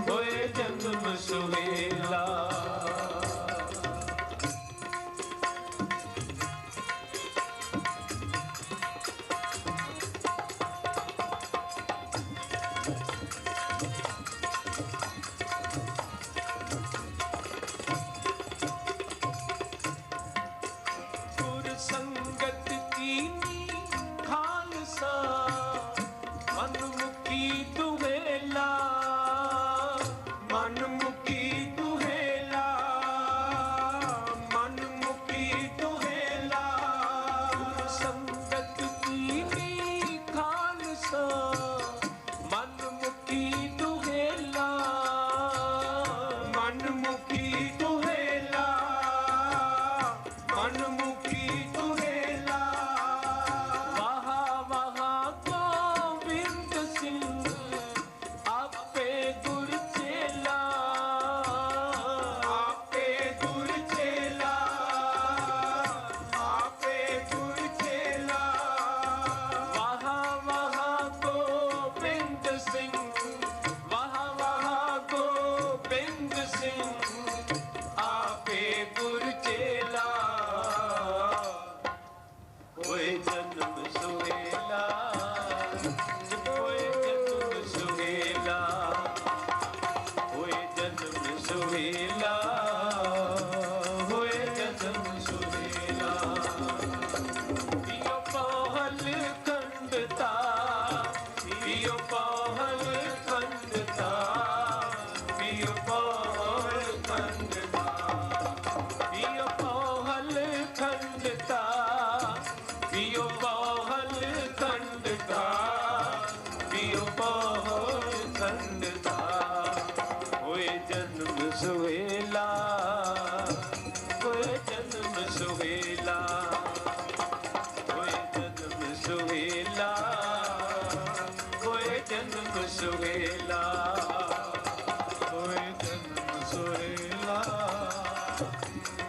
होए जन्म सुहेला। गुर संगत कीनी खालसा, मन मुखी दुहे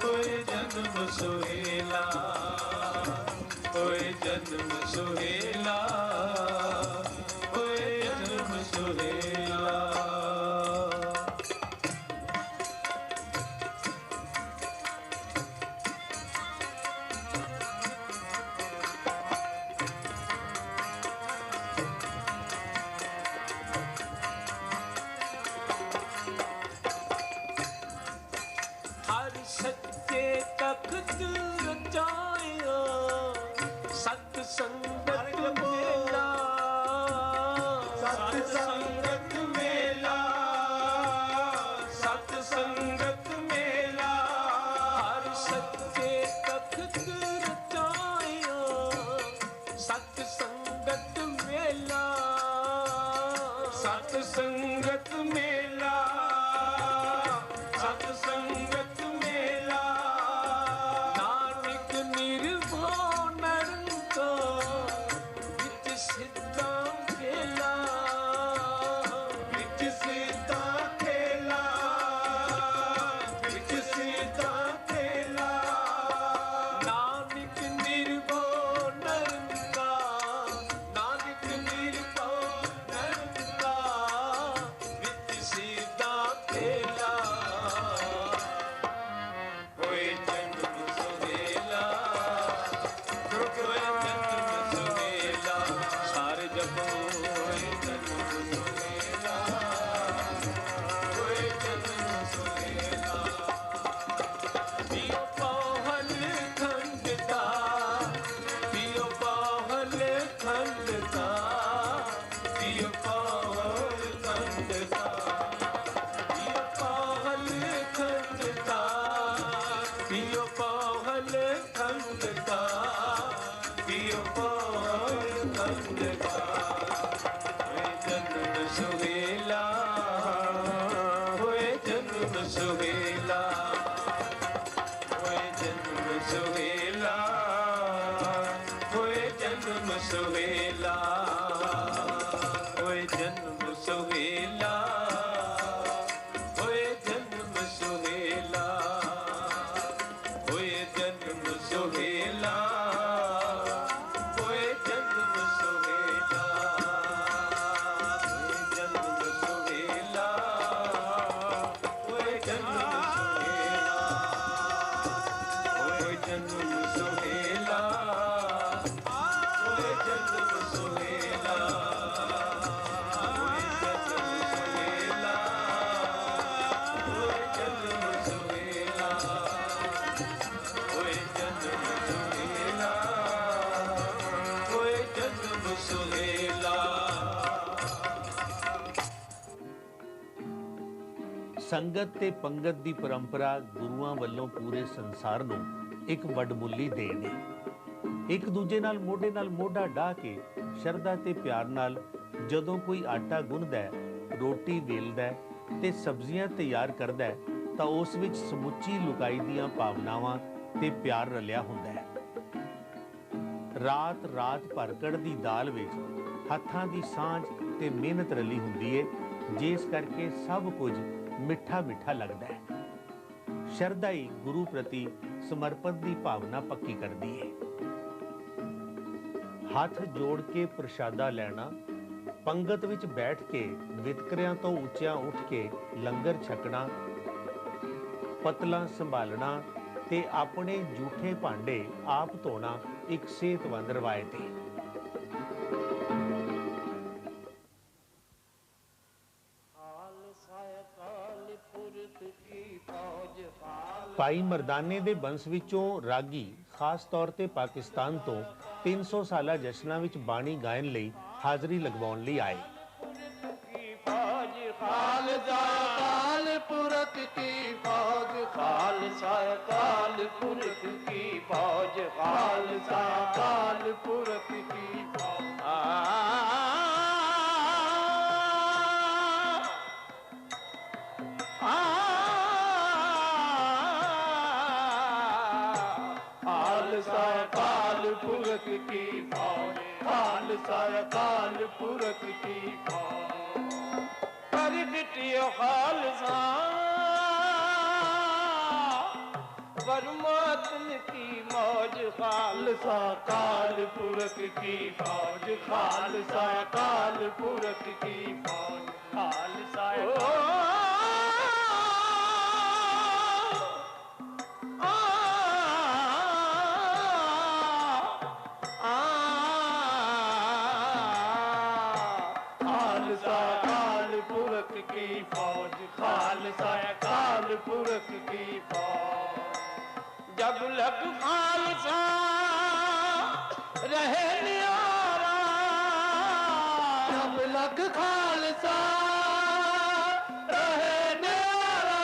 होए जन्म सुहेला, होए जन्म सुहेला, होए जन्म सुहेला। हर सच्चे तख्त रचाया, सत संगत मेला, सत संगत मेला, सत संगत मेला। हर सच्चे तख्त रचाया, सत संगत मेला, सत संगत मेला, सत संगत मेला। नानक निर्भਉ निरੰकार, विच सिद्धा खेला, विच सिद्धा खेला, विच सिद्धा खेला। नानक निर्भਉ निरंकार, नानक निर्भਉ निरंकार, विच सिद्धा खेला। होए जन्म सुहेला, होए जन्म सुहेला। सारे जगो होए जन्म सुहेला, होए जन्म सुहेला। पियो पाहल खंडता, पियो पाहल खंडता, पियो पाहल खंडता, पियो पाहल खंडता, पियो पाहल खंडता, पियो पाहल खंडता। होए जन्म सुहेला, होए जन्म सुहेला, होए जन्म सुहेला, होए जन्म सुहेला, होए जन्म सुहेला, होए जन्म सुहेला, होए जन्म सुहेला, होए जन्म सुहेला, होए जन्म सुहेला, होए जन्म सुहेला, होए जन्म सुहेला, होए जन्म सुहेला, होए जन्म सुहेला, होए जन्म सुहेला, होए जन्म सुहेला, होए जन्म सुहेला। ਸੰਗਤ ਤੇ ਪੰਗਤ ਦੀ ਪਰੰਪਰਾ ਗੁਰੂਆਂ ਵੱਲੋਂ ਪੂਰੇ ਸੰਸਾਰ ਨੂੰ ਇੱਕ ਵੱਡਮੁੱਲੀ ਦੇਣ ਹੈ। ਇੱਕ ਦੂਜੇ ਨਾਲ ਮੋਢਾ ਢਾ ਕੇ ਸ਼ਰਧਾ ਤੇ ਪਿਆਰ ਨਾਲ ਜਦੋਂ ਕੋਈ ਆਟਾ ਗੁੰਨਦਾ ਹੈ, ਰੋਟੀ ਵੇਲਦਾ ਹੈ ਤੇ ਸਬਜ਼ੀਆਂ ਤਿਆਰ ਕਰਦਾ ਹੈ ਤਾਂ ਉਸ ਵਿੱਚ ਸਮੁੱਚੀ ਲੁਕਾਈ ਦੀਆਂ ਭਾਵਨਾਵਾਂ ਤੇ ਪਿਆਰ ਰਲਿਆ ਹੁੰਦਾ ਹੈ। ਰਾਤ ਰਾਤ ਭਰ ਕੜਦੀ ਦਾਲ ਵਿੱਚ ਹੱਥਾਂ ਦੀ ਸਾਂਝ ਤੇ ਮਿਹਨਤ ਰਲੀ ਹੁੰਦੀ ਹੈ, ਜਿਸ ਕਰਕੇ ਸਭ ਕੁਝ ਮਿੱਠਾ ਮਿੱਠਾ ਲੱਗਦਾ ਹੈ। ਸ਼ਰਧਾ ਹੀ ਗੁਰੂ ਪ੍ਰਤੀ ਸਮਰਪਣ ਦੀ ਭਾਵਨਾ ਪੱਕੀ ਕਰਦੀ ਹੈ। ਹੱਥ ਜੋੜ ਕੇ ਪ੍ਰਸ਼ਾਦਾ ਲੈਣਾ, ਪੰਗਤ ਵਿੱਚ ਬੈਠ ਕੇ ਵਿਤਕਰਿਆਂ ਤੋਂ ਉੱਚਿਆਂ ਉੱਠ ਕੇ ਲੰਗਰ ਛਕਣਾ, ਪਤਲਾ ਸੰਭਾਲਣਾ ਤੇ ਆਪਣੇ ਜੂਠੇ ਭਾਂਡੇ ਆਪ ਧੋਣਾ ਇੱਕ ਸਿਹਤਮੰਦ ਰਵਾਇਤ ਹੈ। ਭਾਈ ਮਰਦਾਨੇ ਦੇ ਬੰਸ ਵਿੱਚੋਂ ਰਾਗੀ ਖਾਸ ਤੌਰ ਤੇ ਪਾਕਿਸਤਾਨ ਤੋਂ 300 ਸਾਲਾ ਜਸ਼ਨਾਂ ਵਿੱਚ ਬਾਣੀ ਗਾਇਨ ਲਈ ਹਾਜ਼ਰੀ ਲਗਵਾਉਣ ਲਈ ਆਏ। ਖਾਲਸਾ ਕਾਲ ਪੁਰਖ ਕੀ ਫੌਜ, ਖਾਲਸਾ ਕਾਲ ਪੁਰਖ ਕੀ ਫੌਜ, ਖਾਲਸਾ ਕਾਲ ਪੁਰਖ ਕੀ ਫੌਜ। ਖਾਲਸਾ ਕਾਲ ਪੁਰਖ ਕੀ ਫੌਜ, ਖਾਲਸਾ ਕਾਲ ਪੁਰਖ ਕੀ ਫੌਜ। ਪ੍ਰਗਟਿਓ ਖਾਲਸਾ परमात्म की मौज खालसा काल पुरख की फौज खालसा काल पुरख की फौज खालसा खालसा काल पुरख की फौज खालसा काल पुरख की फौज जब लग खालसा रहे न्यारा जब लग खालसा रहे न्यारा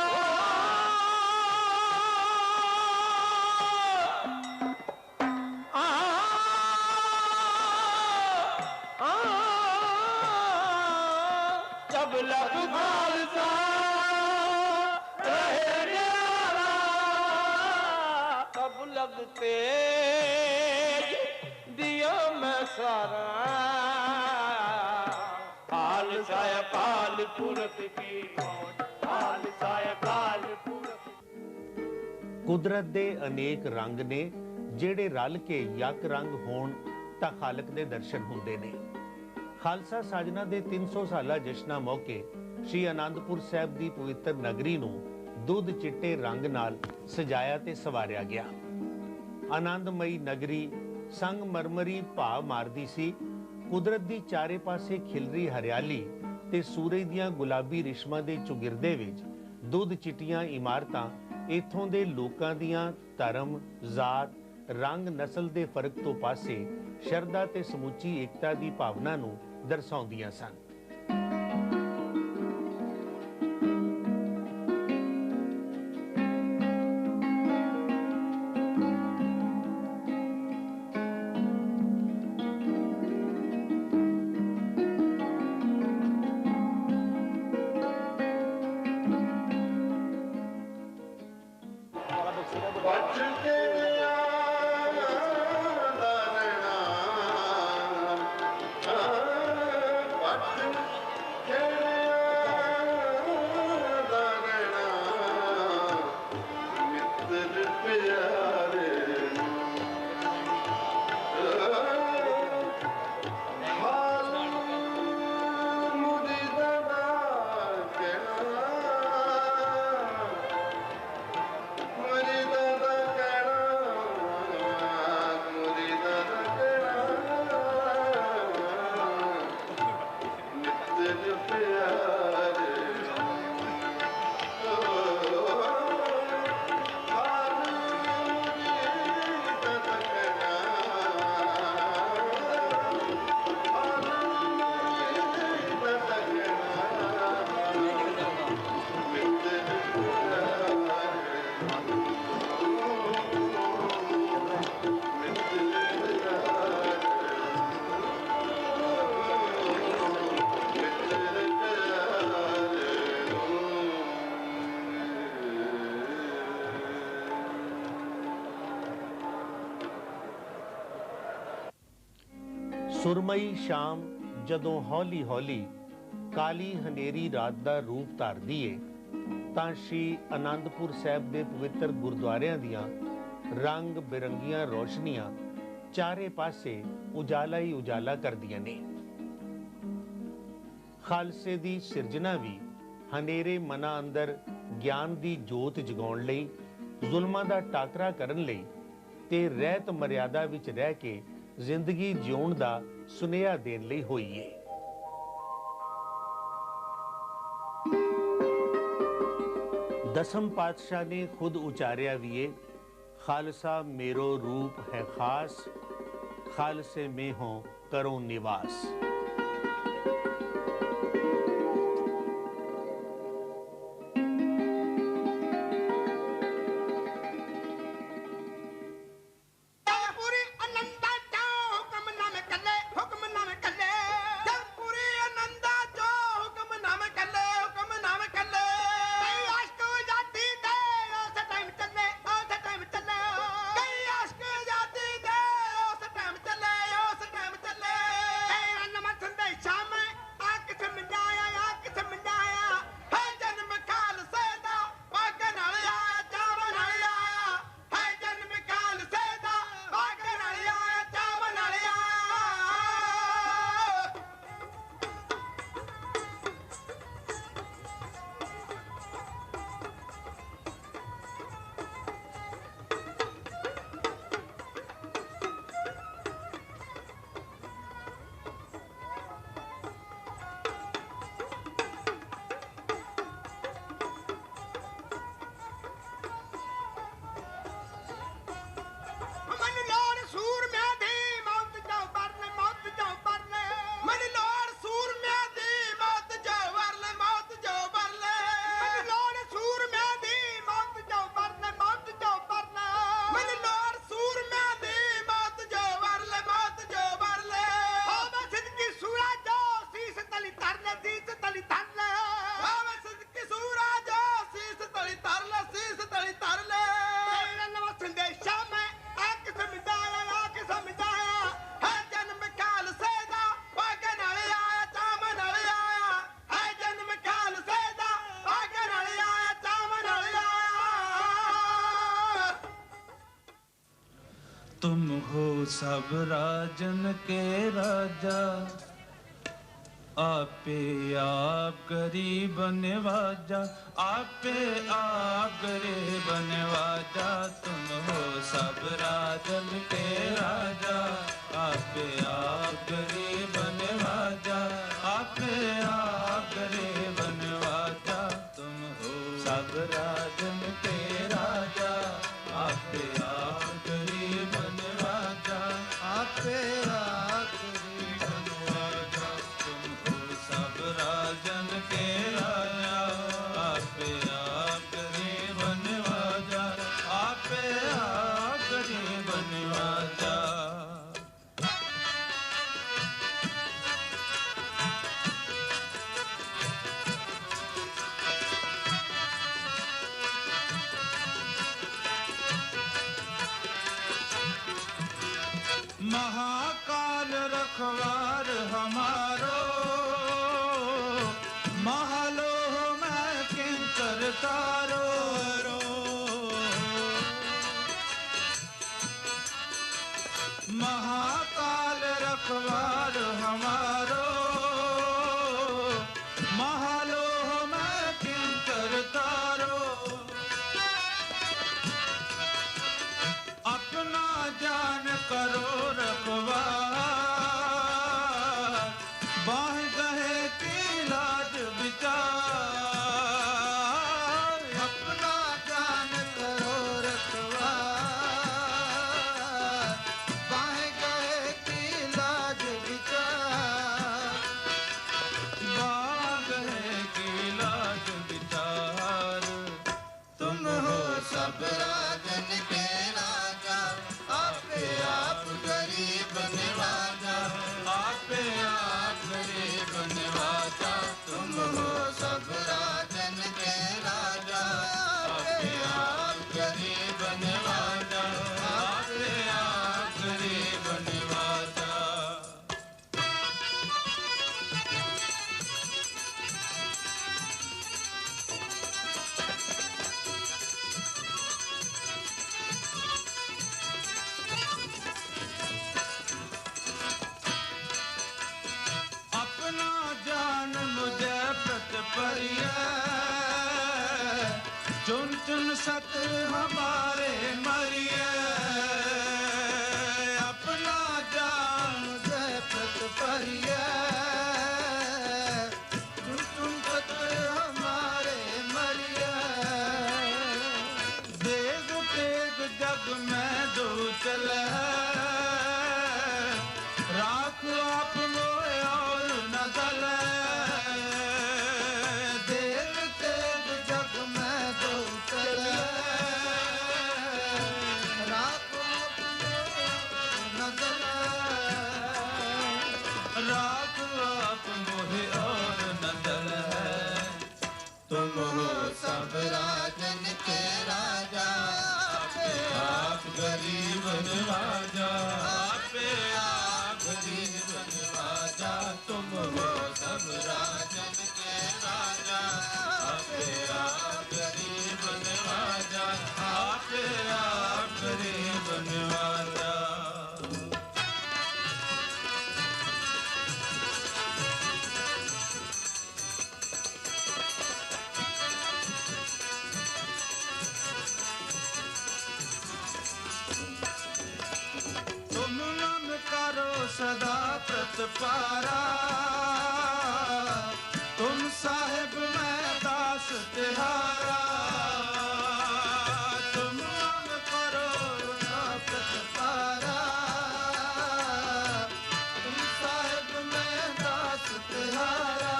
जब लग खालसा रहे न्यारा तब लगते दियो मैं सारा खालसा काल पुरख की फौज खालसा काल पुरख ਕੁਦਰਤ ਦੇ ਅਨੇਕ ਰੰਗ ਨੇ ਜਿਹੜੇ ਰਲ ਕੇ ਯਕ ਰੰਗ ਹੋਣ ਤਾਂ ਖਾਲਕ ਦੇ ਦਰਸ਼ਨ ਹੁੰਦੇ ਨੇ। ਖਾਲਸਾ ਸਾਜਨਾ ਦੇ 300 ਸਾਲਾ ਜਸ਼ਨਾਂ ਮੌਕੇ ਸ਼੍ਰੀ ਅਨੰਦਪੁਰ ਸਾਹਿਬ ਦੀ ਪਵਿੱਤਰ ਨਗਰੀ ਨੂੰ ਦੁੱਧ ਚਿੱਟੇ ਰੰਗ ਨਾਲ ਸਜਾਇਆ ਤੇ ਸਵਾਰਿਆ ਗਿਆ। ਆਨੰਦਮਈ ਨਗਰੀ ਸੰਗਮਰਮਰੀ ਭਾਵ ਮਾਰਦੀ ਸੀ। ਕੁਦਰਤ ਦੀ ਚਾਰੇ ਪਾਸੇ ਖਿਲਰੀ ਹਰਿਆਲੀ ਤੇ ਸੂਰਜ ਦੀਆਂ ਗੁਲਾਬੀ ਰਿਸ਼ਮਾਂ ਦੇ ਚੁਗਿਰਦੇ ਵਿੱਚ ਦੁੱਧ ਚਿੱਟੀਆਂ ਇਮਾਰਤਾਂ ਇੱਥੋਂ ਦੇ ਲੋਕਾਂ ਦੀਆਂ ਧਰਮ, ਜ਼ਾਤ, ਰੰਗ, ਨਸਲ ਦੇ ਫਰਕ ਤੋਂ ਪਾਸੇ ਸ਼ਰਧਾ ਤੇ ਸਮੁੱਚੀ ਏਕਤਾ ਦੀ ਭਾਵਨਾ ਨੂੰ ਦਰਸਾਉਂਦੀਆਂ ਸਨ। ਸੁਰਮਈ ਸ਼ਾਮ ਜਦੋਂ ਹੌਲੀ ਹੌਲੀ ਕਾਲੀ ਹਨੇਰੀ ਰਾਤ ਦਾ ਰੂਪ ਧਾਰਦੀ ਏ ਤਾਂ ਸ਼੍ਰੀ ਅਨੰਦਪੁਰ ਸਾਹਿਬ ਦੇ ਪਵਿੱਤਰ ਗੁਰਦੁਆਰਿਆਂ ਦੀਆਂ ਰੰਗ ਬਿਰੰਗੀਆਂ ਰੋਸ਼ਨੀਆਂ ਚਾਰੇ ਪਾਸੇ ਉਜਾਲਾ ਹੀ ਉਜਾਲਾ ਕਰਦੀਆਂ ਨੇ। ਖਾਲਸੇ ਦੀ ਸਿਰਜਣਾ ਵੀ ਹਨੇਰੇ ਮਨਾਂ ਅੰਦਰ ਗਿਆਨ ਦੀ ਜੋਤ ਜਗਾਉਣ ਲਈ, ਜ਼ੁਲਮਾਂ ਦਾ ਟਾਕਰਾ ਕਰਨ ਲਈ ਤੇ ਰਹਿਤ ਮਰਿਆਦਾ ਵਿੱਚ ਰਹਿ ਕੇ ਜ਼ਿੰਦਗੀ ਜਿਉਣ ਦਾ ਸੁਨੇਹਾ ਦੇਣ ਲਈ ਹੋਈ ਏ। ਦਸਮ ਪਾਤਸ਼ਾਹ ਨੇ ਖੁਦ ਉਚਾਰਿਆ ਵੀ ਏ, ਖਾਲਸਾ मेरो रूप है खास, खालसे में हो करो निवास। तुम हो सब राजन के राजा, आपे आप गरीब नवाजा, आपे आप गरीब नवाजा। तुम हो सब राजन के राजा, आपे आप गरीब नवाजा, आपे आप गरीब नवाजा। तुम हो सब राजन के राजा, आपे आप गरीब नवाजा, आपे आप गरीब नवाजा। तुम हो सब राजन के राजा, आपे आप गरीब नवाजा, आपे आप गरीब नवाजा। महाकाल रखवार हमारो, महालोह में किंकर तारो। महाकाल रखवार हमारो, महालोह में किंकर तारो। अपना जान करो रखवार, बाह गहे की लाज विचार। अपना जान करो रखवार, बाह गहे की लाज विचार। बाह गहे की लाज विचार। तुम हो सब राजन के राजा, आपे आप गरीब नवाजा, आपे आप गरीब नवाजा। तुम हो सब राजन के राजा, आपे आप गरीब नवाजा, आपे आप गरीब नवाजा। अपना जान मुझे प्रतिपरिय, चुन चुन सत हमारे मरिए। अपना जान मुझे प्रतिपरिय, चुन चुन सत हमारे मरिए। देग तेग जग में दो चले, राख आप मोए और न गले। देव तेग जग में दो चले, राख आप मोए न गले। राख आप मोहे और न गले। तुम हो सब राजन के राजा, आपे आप गरीब नवाजा, आपे आप गरीब नवाजा। तुम हो सब राजन के राजा, आपे आप गरीब नवाजा, आपे आप गरीब नवाजा। तुम नम करो सदा प्रतपारा, तुम साहिब मैं दास तिहारा। तुम नम करो सदा प्रतपारा, तुम साहिब मैं दास तिहारा।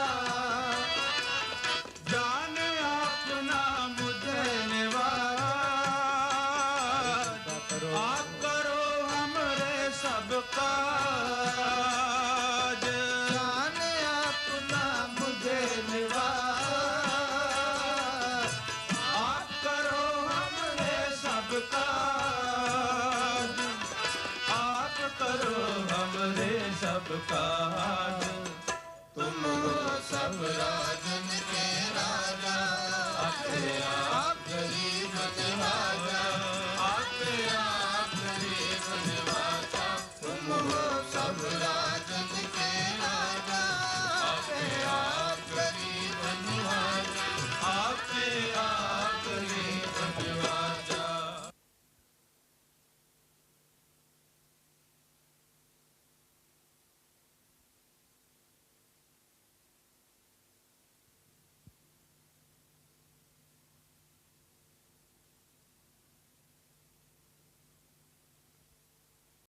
जान अपना मुझे निवारा, आप करो हमरे सब काज। जान अपना मुझे निवारा, आप करो हमरे सब काज। आप करो हमरे सब काज। तुम हो सब राजन के